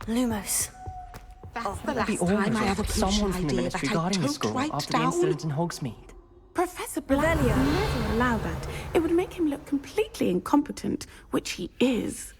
Lumos. That's the last time I ever someone an from the idea ministry that I guarding the don't school write after the down. incident in Hogsmeade. Professor Black would never allow that. It would make him look completely incompetent, which he is.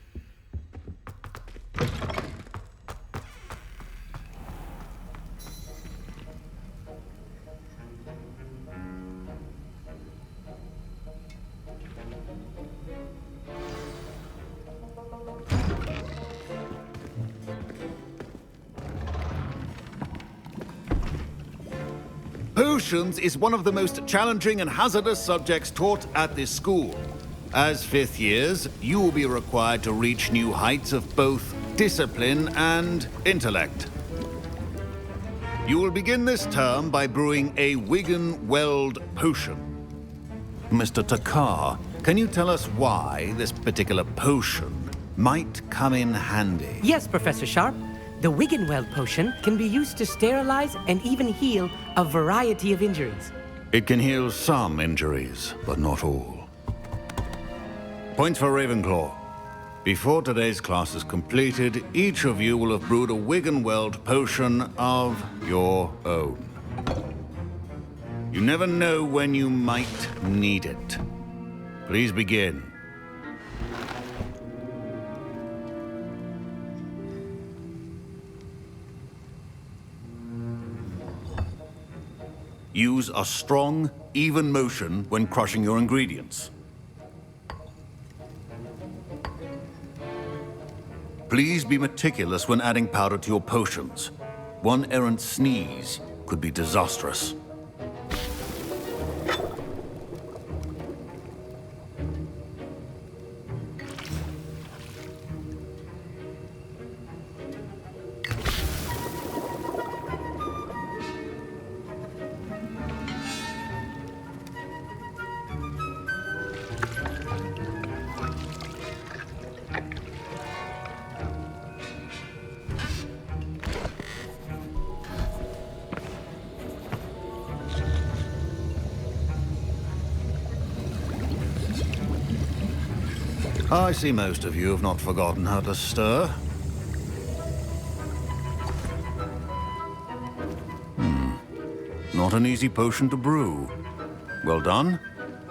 Potions is one of the most challenging and hazardous subjects taught at this school. As fifth years, you will be required to reach new heights of both discipline and intellect. You will begin this term by brewing a Wigan-Weld potion. Mr. Takar, can you tell us why this particular potion might come in handy? Yes, Professor Sharp. The Wigan-Weld potion can be used to sterilize and even heal a variety of injuries. It can heal some injuries, but not all. Points for Ravenclaw. Before today's class is completed, each of you will have brewed a Wigan-Weld potion of your own. You never know when you might need it. Please begin. Use a strong, even motion when crushing your ingredients. Please be meticulous when adding powder to your potions. One errant sneeze could be disastrous. I see most of you have not forgotten how to stir. Not an easy potion to brew. Well done.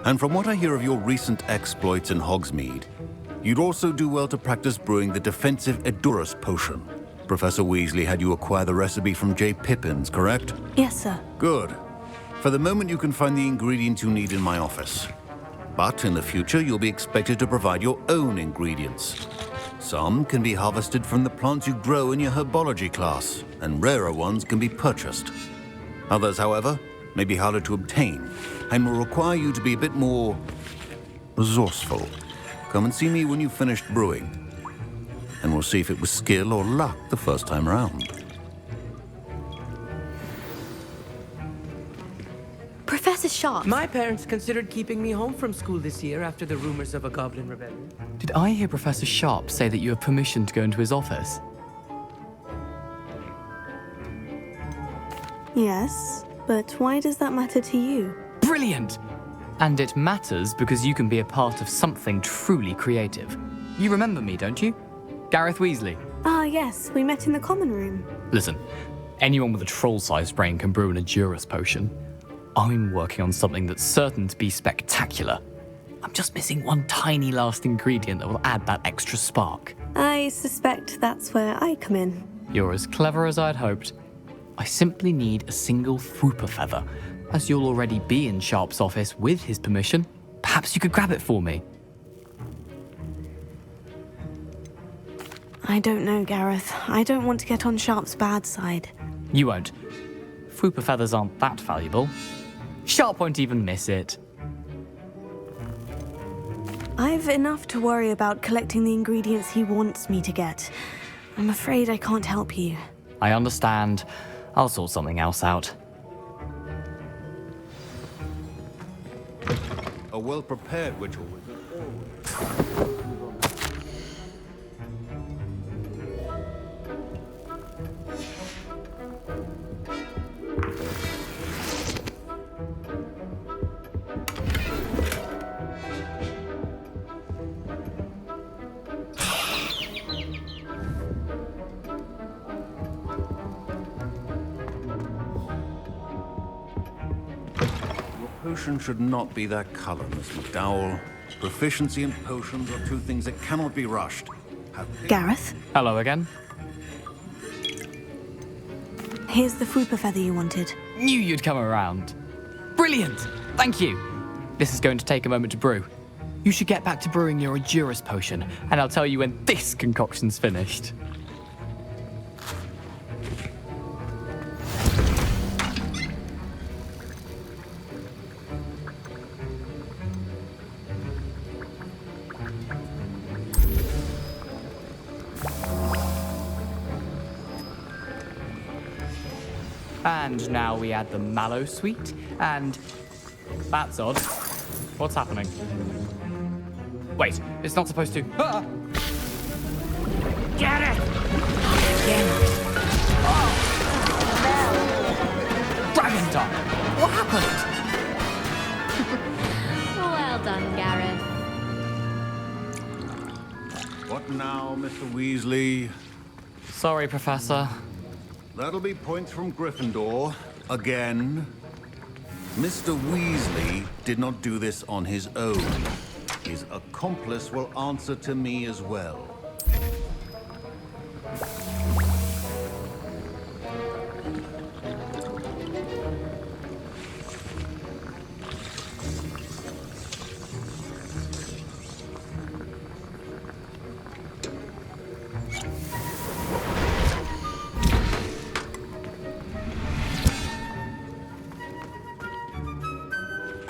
And from what I hear of your recent exploits in Hogsmeade, you'd also do well to practice brewing the defensive Edurus potion. Professor Weasley had you acquire the recipe from J. Pippins, correct? Yes, sir. Good. For the moment, you can find the ingredients you need in my office. But in the future, you'll be expected to provide your own ingredients. Some can be harvested from the plants you grow in your herbology class, and rarer ones can be purchased. Others, however, may be harder to obtain, and will require you to be a bit more resourceful. Come and see me when you've finished brewing, and we'll see if it was skill or luck the first time round. Professor Sharp. My parents considered keeping me home from school this year after the rumors of a goblin rebellion. Did I hear Professor Sharp say that you have permission to go into his office? Yes, but why does that matter to you? Brilliant! And it matters because you can be a part of something truly creative. You remember me, don't you? Gareth Weasley. Ah, yes, we met in the common room. Listen, anyone with a troll-sized brain can brew an Edurus potion. I'm working on something that's certain to be spectacular. I'm just missing one tiny last ingredient that will add that extra spark. I suspect that's where I come in. You're as clever as I'd hoped. I simply need a single Fwooper feather. As you'll already be in Sharp's office with his permission, perhaps you could grab it for me. I don't know, Gareth. I don't want to get on Sharp's bad side. You won't. Fwooper feathers aren't that valuable. Sharp won't even miss it. I've enough to worry about collecting the ingredients he wants me to get. I'm afraid I can't help you. I understand. I'll sort something else out. A well-prepared ritual. potion should not be that color, Miss McDowell. Proficiency and potions are two things that cannot be rushed. Gareth, Hello again. here's the Fwooper feather you wanted. Knew you'd come around. Brilliant! Thank you. This is going to take a moment to brew. You should get back to brewing your Edurus potion, and I'll tell you when this concoction's finished. And now we add the mallow sweet, and that's odd. What's happening? Wait, it's not supposed to. Ah! Get it! Dragon time! What happened? Well done, Gareth. What now, Mr. Weasley? Sorry, Professor. That'll be points from Gryffindor. Again. Mr. Weasley did not do this on his own. His accomplice will answer to me as well.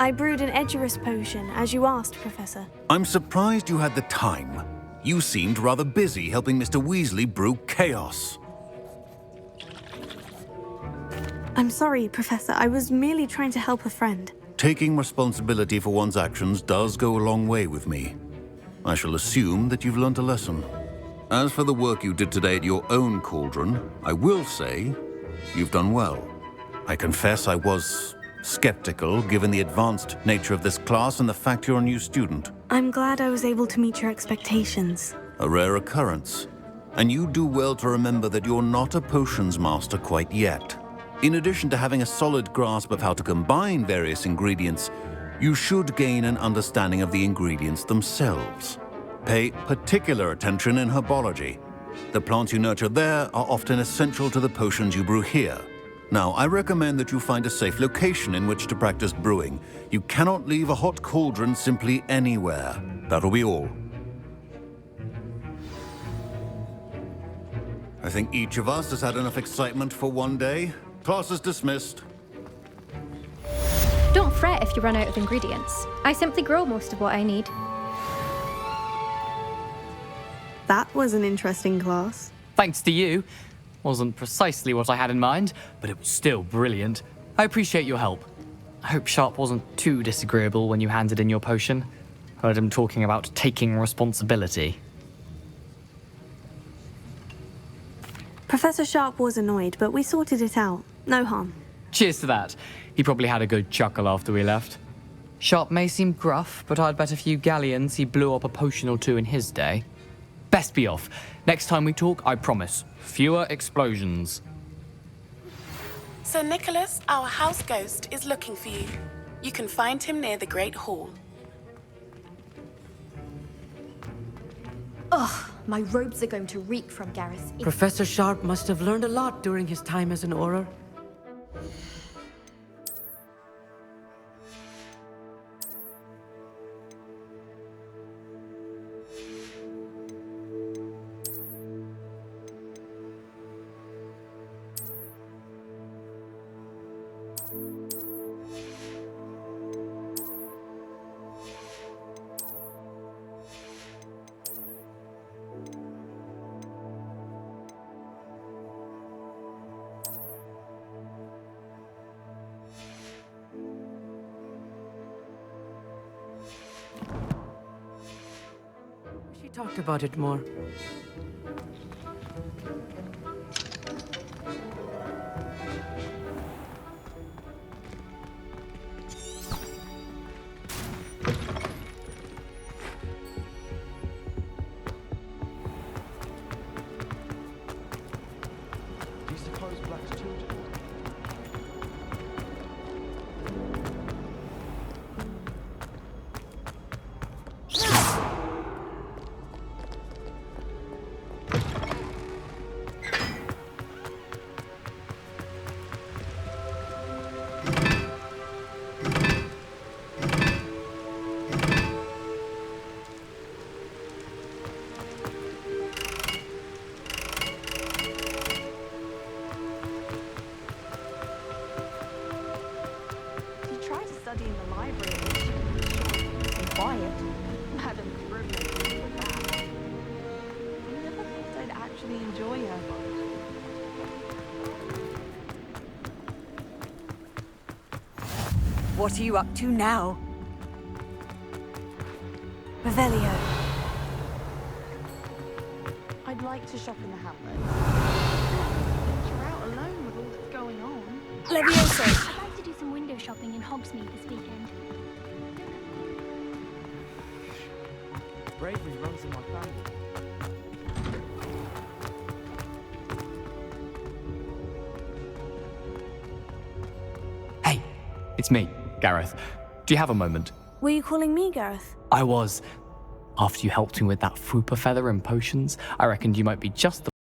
I brewed an Edurus potion, as you asked, Professor. I'm surprised you had the time. You seemed rather busy helping Mr. Weasley brew chaos. I'm sorry, Professor. I was merely trying to help a friend. Taking responsibility for one's actions does go a long way with me. I shall assume that you've learnt a lesson. As for the work you did today at your own cauldron, I will say you've done well. I confess I was skeptical given the advanced nature of this class and the fact you're a new student. I'm glad I was able to meet your expectations. A rare occurrence. And you do well to remember that you're not a potions master quite yet. In addition to having a solid grasp of how to combine various ingredients, you should gain an understanding of the ingredients themselves. Pay particular attention in herbology. The plants you nurture there are often essential to the potions you brew here. Now, I recommend that you find a safe location in which to practice brewing. You cannot leave a hot cauldron simply anywhere. That'll be all. I think each of us has had enough excitement for one day. Class is dismissed. Don't fret if you run out of ingredients. I simply grow most of what I need. That was an interesting class. Thanks to you. Wasn't precisely what I had in mind, but it was still brilliant. I appreciate your help. I hope Sharp wasn't too disagreeable when you handed in your potion. Heard him talking about taking responsibility. Professor Sharp was annoyed, but we sorted it out. No harm. Cheers to that. He probably had a good chuckle after we left. Sharp may seem gruff, but I'd bet a few galleons he blew up a potion or two in his day. Best be off. Next time we talk, I promise, fewer explosions. Sir Nicholas, our house ghost, is looking for you. You can find him near the Great Hall. Ugh, my robes are going to reek from Gareth. Professor Sharp must have learned a lot during his time as an Auror. She talked about it more. study in the library and quiet. Madam Grimm with that. I never thought I'd actually enjoy her. What are you up to now? Revelio. I'd like to shop in the Hamlet. You're out alone with all that's going on. Levioso. I'd like to do some window shopping in Hogsmeade this weekend. Bravery runs in my family. Hey, it's me, Gareth. Do you have a moment? Were you calling me, Gareth? I was. After you helped me with that fupa feather and potions, I reckoned you might be just the